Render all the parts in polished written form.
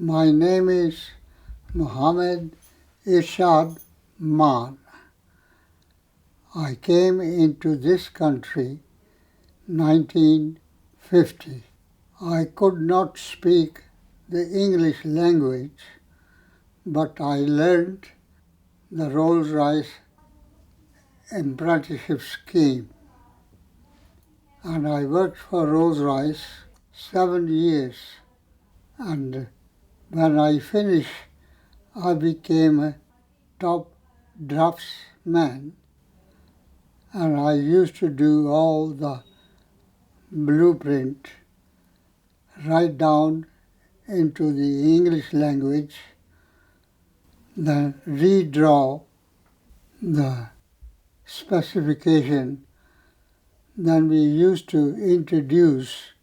My name is Mohammed Irshad Mann. I came into this country 1950. I could not speak the English language, but I learned the Rolls-Royce apprenticeship scheme. And I worked for Rolls-Royce 7 years. And when I finished, I became a top draftsman. And I used to do all the blueprint, write down into the English language, then redraw the specification. Then we used to introduce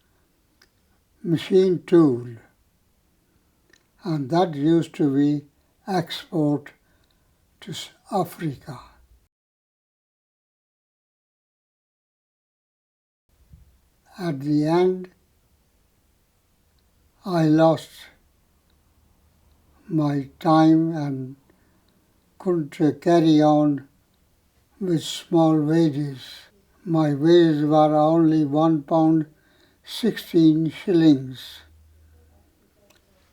machine tool, and that used to be export to Africa. At the end, I lost my time and couldn't carry on with small wages. My wages were only £1 16 shillings,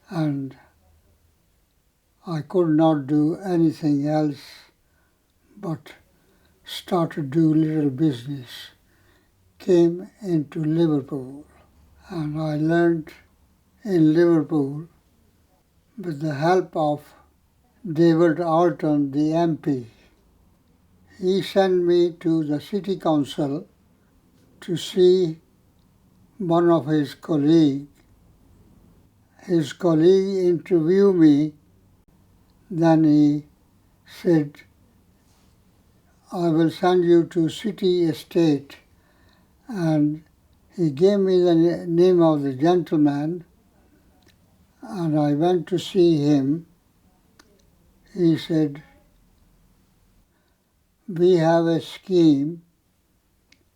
and I could not do anything else but start to do little business. Came into Liverpool, and I learned in Liverpool with the help of David Alton, the MP. He sent me to the city council to see one of his colleagues. His colleague interviewed me, then he said, I will send you to city estate. And he gave me the name of the gentleman, and I went to see him. He said, we have a scheme,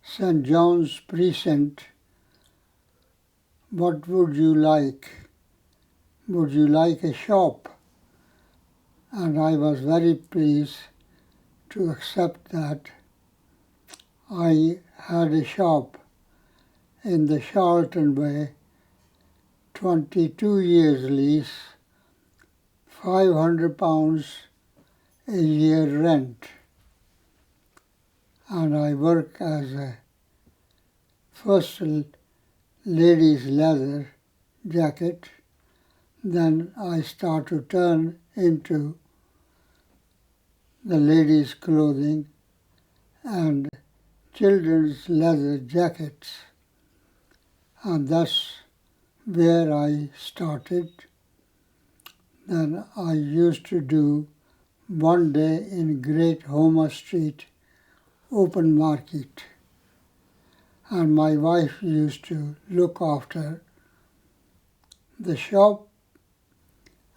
St. John's Precinct. What would you like? Would you like a shop? And I was very pleased to accept that. I had a shop in the Charlton Way, 22 years lease, £500 a year rent. And I work as a first ladies' leather jacket, then I start to turn into the ladies' clothing and children's leather jackets. And that's where I started. Then I used to do one day in Great Homer Street open market. And my wife used to look after the shop,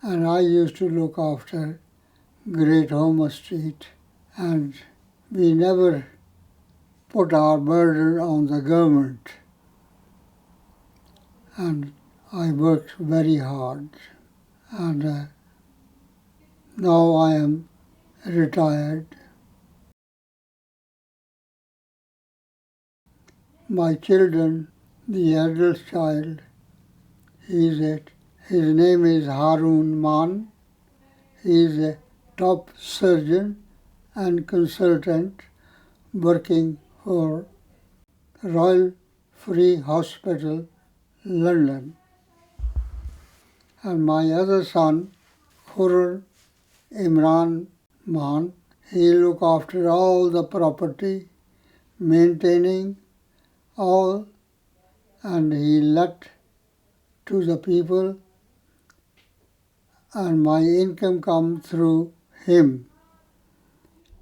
and I used to look after Great Homer Street. And we never put our burden on the government. And I worked very hard. And now I am retired. My children, the eldest child, his name is Harun Mann. He is a top surgeon and consultant working for Royal Free Hospital, London. And my other son, Khurram Imran Mann, he look after all the property, maintaining all, and he let to the people, and my income come through him.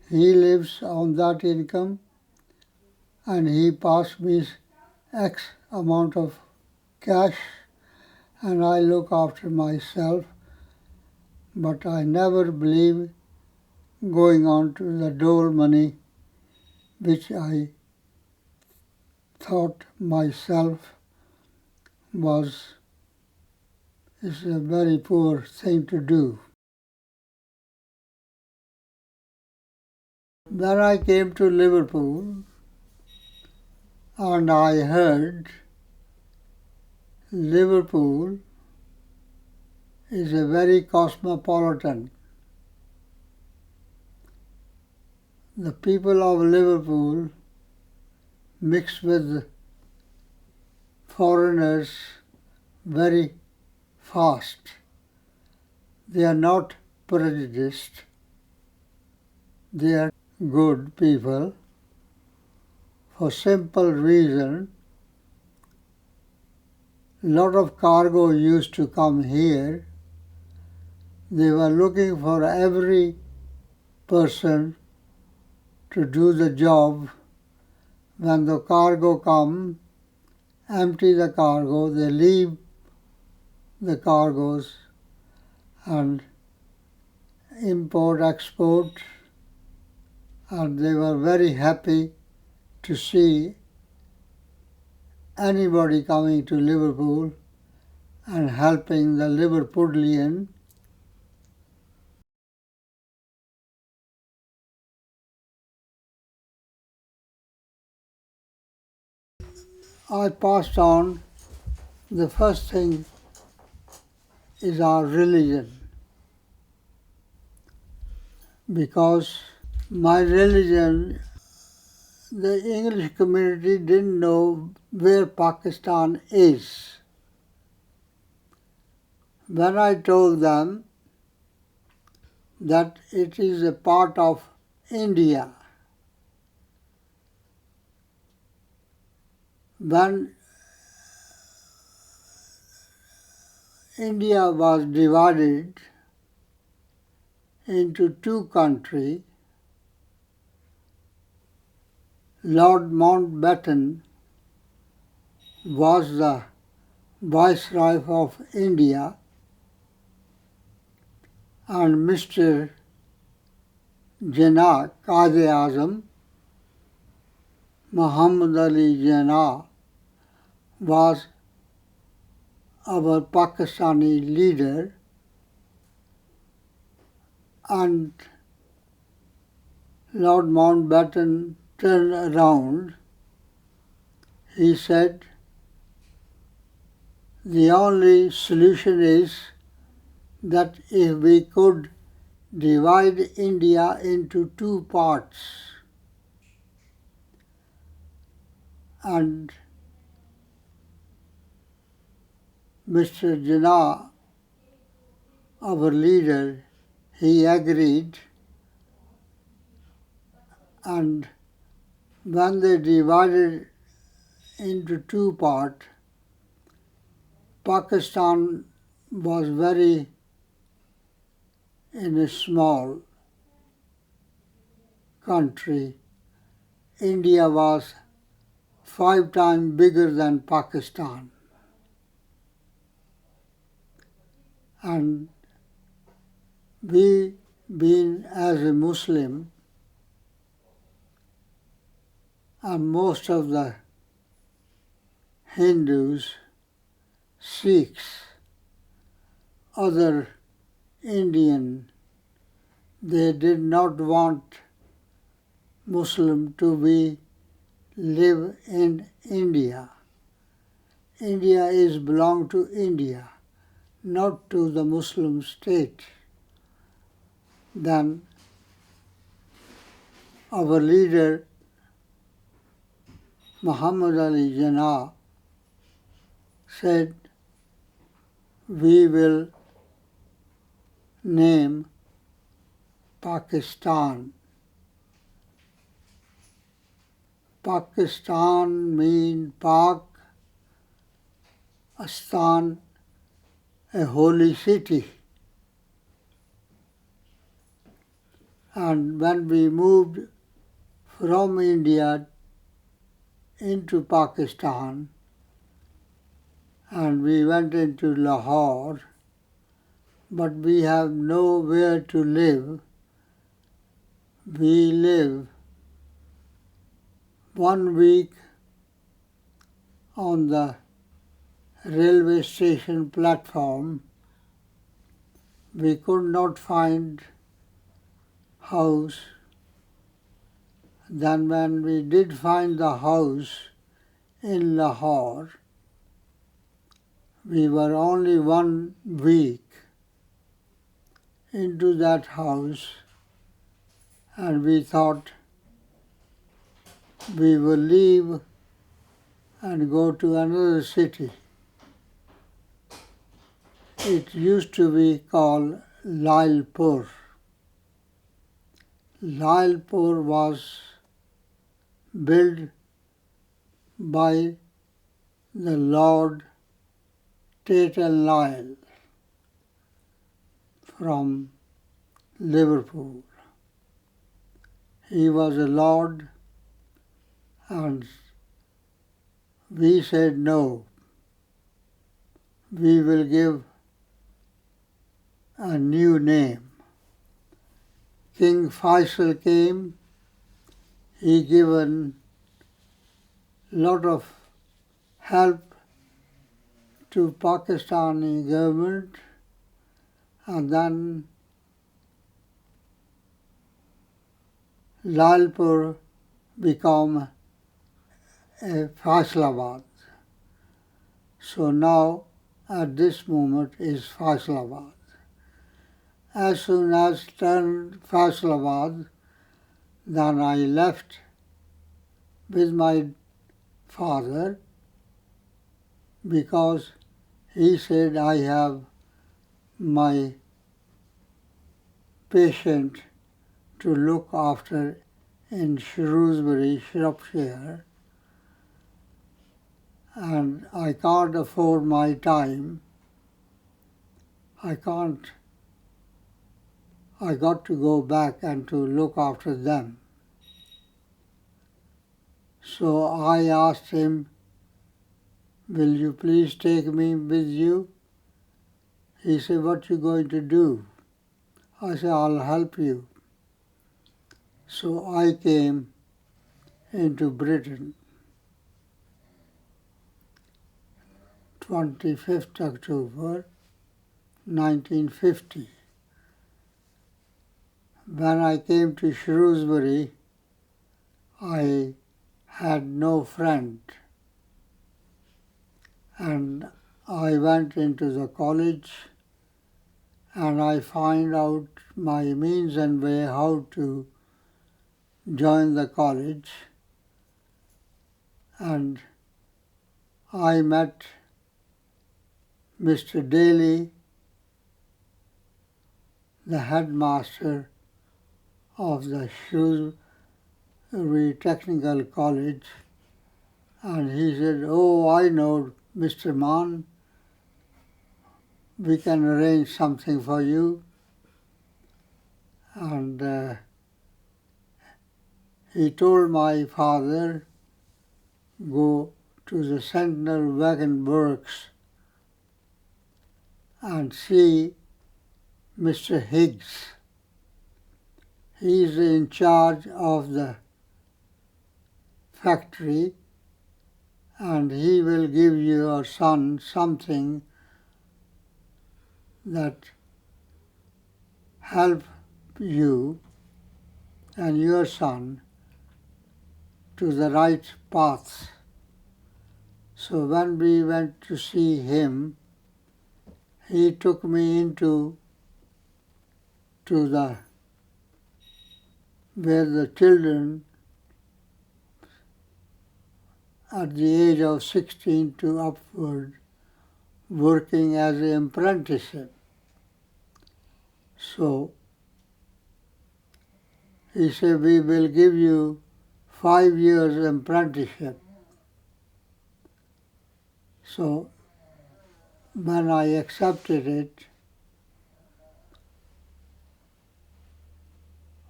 He lives on that income, and he passed me X amount of cash, and I look after myself, but I never believe going on to the dole money, which I thought myself was It's a very poor thing to do. Then I came to Liverpool and I heard Liverpool is a very cosmopolitan. The people of Liverpool mix with foreigners very fast. They are not prejudiced. They are good people for simple reason. Lot of cargo used to come here. They were looking for every person to do the job. When the cargo come, empty the cargo, they leave the cargoes and import, export, and they were very happy to see anybody coming to Liverpool and helping the Liverpudlian. I passed on. The first thing is our religion, because my religion, the English community didn't know where Pakistan is. When I told them that it is a part of India, when India was divided into two countries, Lord Mountbatten was the Viceroy of India and Mr. Jinnah, Quaid-e-Azam, Muhammad Ali Jinnah was our Pakistani leader, and Lord Mountbatten turned around. He said, the only solution is that if we could divide India into two parts, and Mr. Jinnah, our leader, he agreed, and when they divided into two parts, Pakistan was very in a small country. India was 5 times bigger than Pakistan. And we, being as a Muslim, and most of the Hindus, Sikhs, other Indian, they did not want Muslim to live in India. India is belong to India, not to the Muslim state. Then our leader Muhammad Ali Jinnah said, we will name Pakistan. Pakistan means Pak, Astan, a holy city. And when we moved from India into Pakistan and we went into Lahore, but we have nowhere to live. We live 1 week on the railway station platform we could not find house. Then when we did find the house in Lahore, we were only 1 week into that house, and we thought we will leave and go to another city. It used to be called Liverpool. Liverpool was built by the Lord Tate and Lyle from Liverpool. He was a lord, and we said no. We will give a new name. King Faisal came. He given lot of help to Pakistani government, and then Lalpur became a Faisalabad. So now at this moment is Faisalabad. As soon as turned Faisalabad, then I left with my father because he said I have my patient to look after in Shrewsbury, Shropshire, and I can't afford my time. I got to go back and to look after them. So I asked him, will you please take me with you? He said, what you going to do? I said, I'll help you. So I came into Britain, 25th October 1950. When I came to Shrewsbury, I had no friend, and I went into the college and I find out my means and way how to join the college, and I met Mr. Daly, the headmaster of the Shrewsbury Technical College, and he said, oh, I know Mr. Mann, we can arrange something for you. And he told my father, go to the Sentinel Wagon Works and see Mr. Higgs. He is in charge of the factory, and he will give your son something that help you and your son to the right path. So when we went to see him, he took me into the where the children at the age of 16 to upward working as an apprenticeship. So he said, we will give you 5 years apprenticeship. So when I accepted it,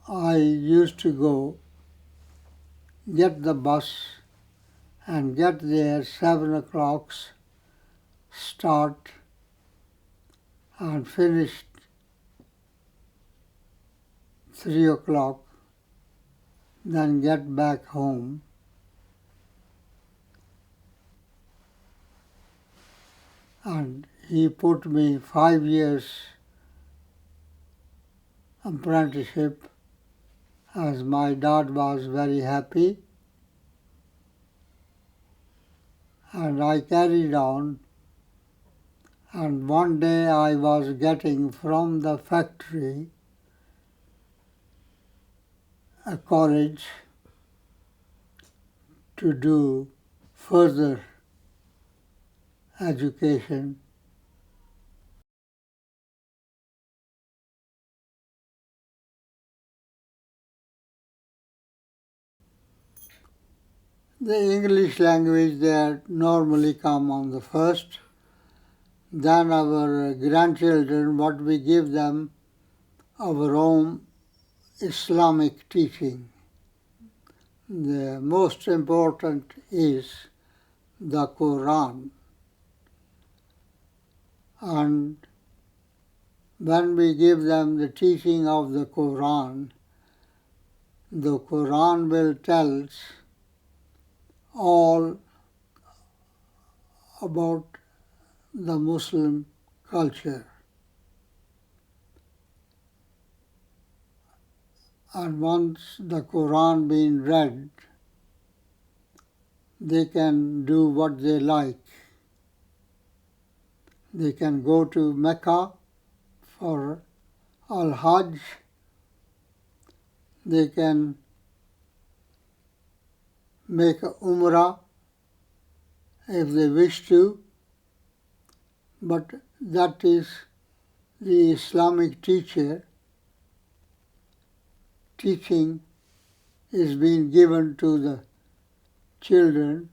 I used to go, get the bus and get there 7 o'clock, start and finish 3 o'clock, then get back home. And he put me 5 years apprenticeship, as my dad was very happy, and I carried on. And one day I was getting from the factory a courage to do further education. The English language there normally come on the first. Then our grandchildren, what we give them, our own Islamic teaching. The most important is the Quran. And when we give them the teaching of the Quran will tell us all about the Muslim culture. And once the Quran being read, they can do what they like. They can go to Mecca for Al-Hajj. They can make Umrah if they wish to, but that is the Islamic teaching is being given to the children.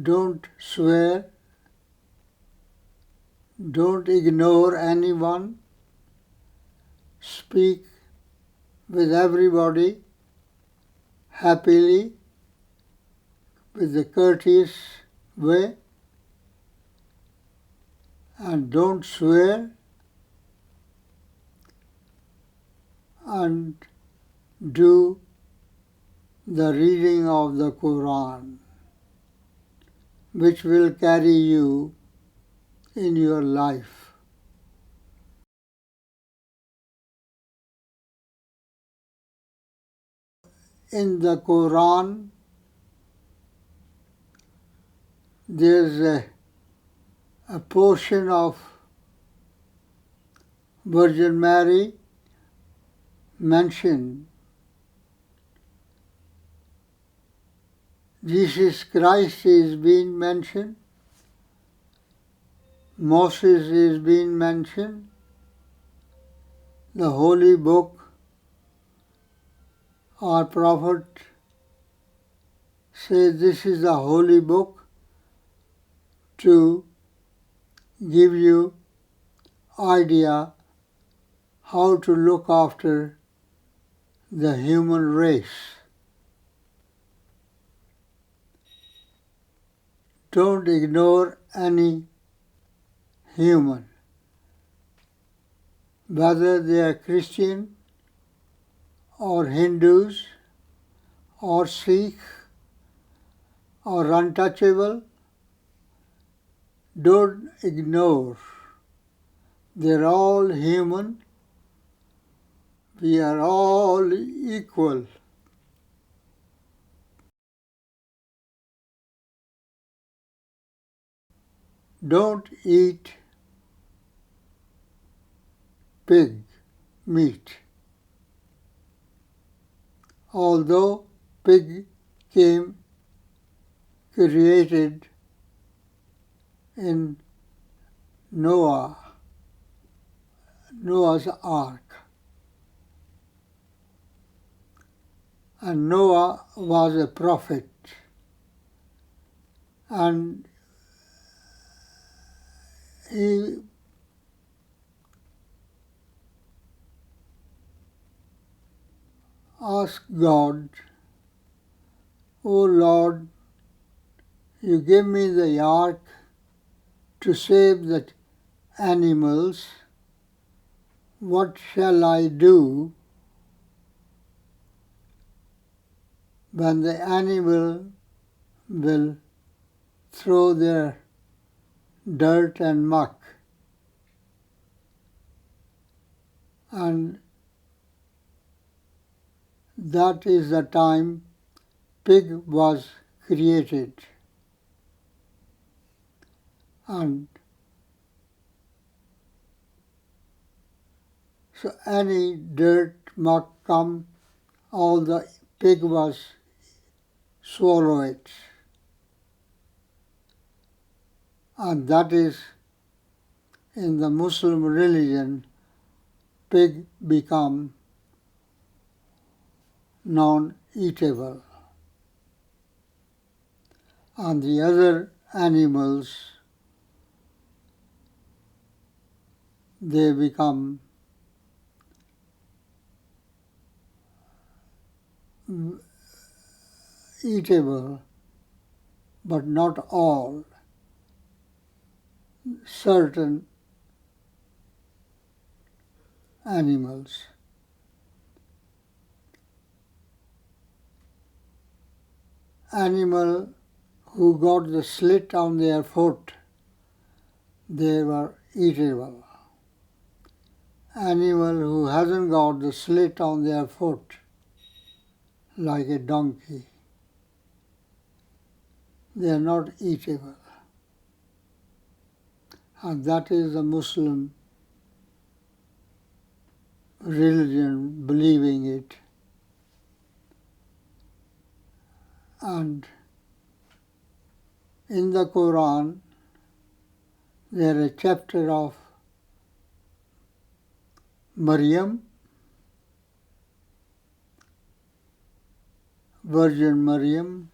Don't swear, don't ignore anyone, speak with everybody happily, with a courteous way, and don't swear, and do the reading of the Quran, which will carry you in your life. In the Quran, there's a portion of Virgin Mary mentioned. Jesus Christ is being mentioned. Moses is being mentioned. The Holy Book, our Prophet says this is the Holy Book to give you idea how to look after the human race. Don't ignore any human, whether they are Christian or Hindus or Sikh or untouchable. Don't ignore. They're all human. We are all equal. Don't eat pig meat. Although pig came created in Noah's Ark. And Noah was a prophet. And he asked God, "O Lord, you give me the ark to save the animals. What shall I do when the animal will throw their dirt and muck, and that is the time pig was created. And so any dirt, muck come, all the pig was swallow it. And that is in the Muslim religion, pig become non-eatable. And the other animals, they become eatable, but not all. Certain animals. Animal who got the slit on their foot, they were eatable. Animal who hasn't got the slit on their foot, like a donkey, they are not eatable. And that is the Muslim religion believing it. And in the Quran, there is a chapter of Maryam, Virgin Maryam.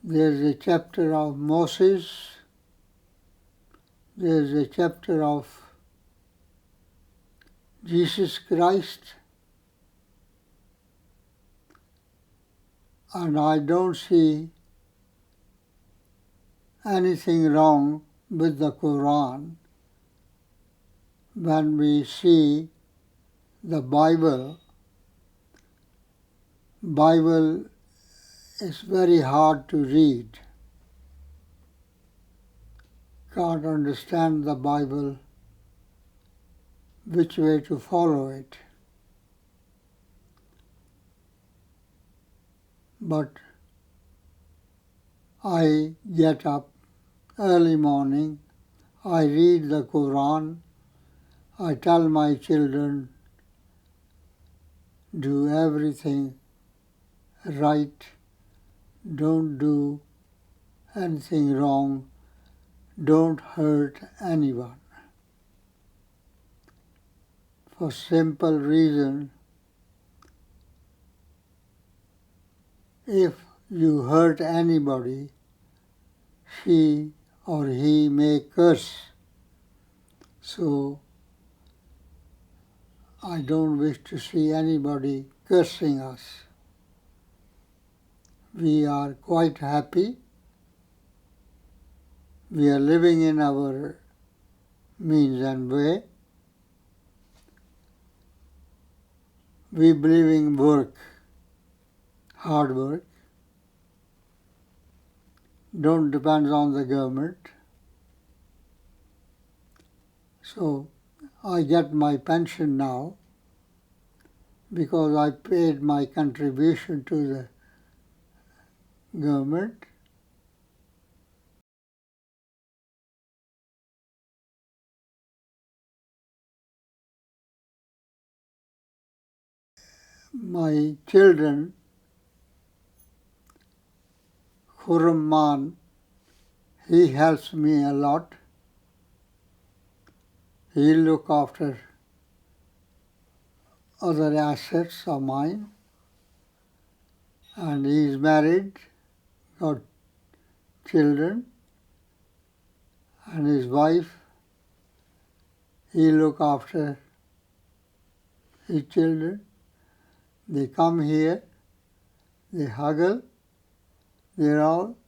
There is a chapter of Moses. There is a chapter of Jesus Christ. And I don't see anything wrong with the Quran when we see the Bible. Bible is very hard to read. Can't understand the Bible, which way to follow it. But I get up early morning, I read the Quran, I tell my children, do everything right, don't do anything wrong, don't hurt anyone. For simple reason, if you hurt anybody, she or he may curse. So I don't wish to see anybody cursing us. We are quite happy. We are living in our means and way. We believe in work, hard work. Don't depend on the government. So I get my pension now because I paid my contribution to the government. My children, Mann, he helps me a lot. He look after other assets of mine. And he is married, got children, and his wife, he look after his children. They come here, they huggle, they're all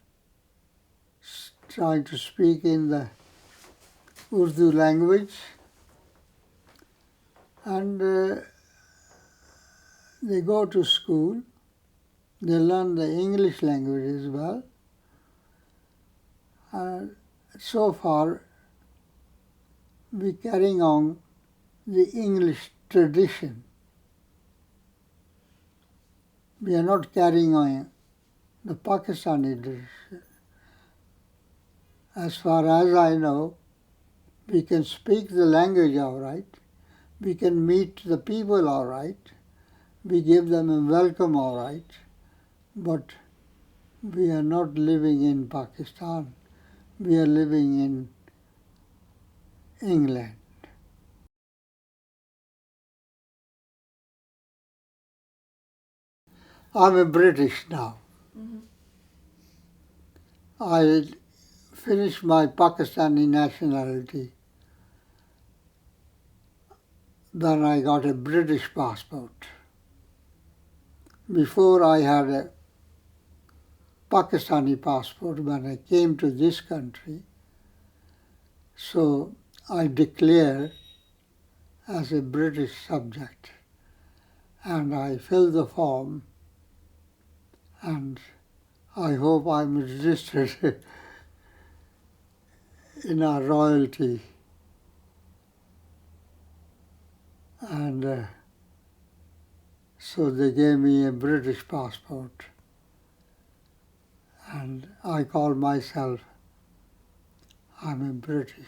trying to speak in the Urdu language, and they go to school, they learn the English language as well, So far, we carrying on the English tradition. We are not carrying on the Pakistani tradition. As far as I know, we can speak the language all right, we can meet the people all right, we give them a welcome all right, but we are not living in Pakistan. We are living in England. I'm a British now. I finished my Pakistani nationality. Then I got a British passport. Before I had a Pakistani passport when I came to this country. So I declare as a British subject and I fill the form and I hope I'm registered in our royalty. And so they gave me a British passport and I call myself, I'm a British.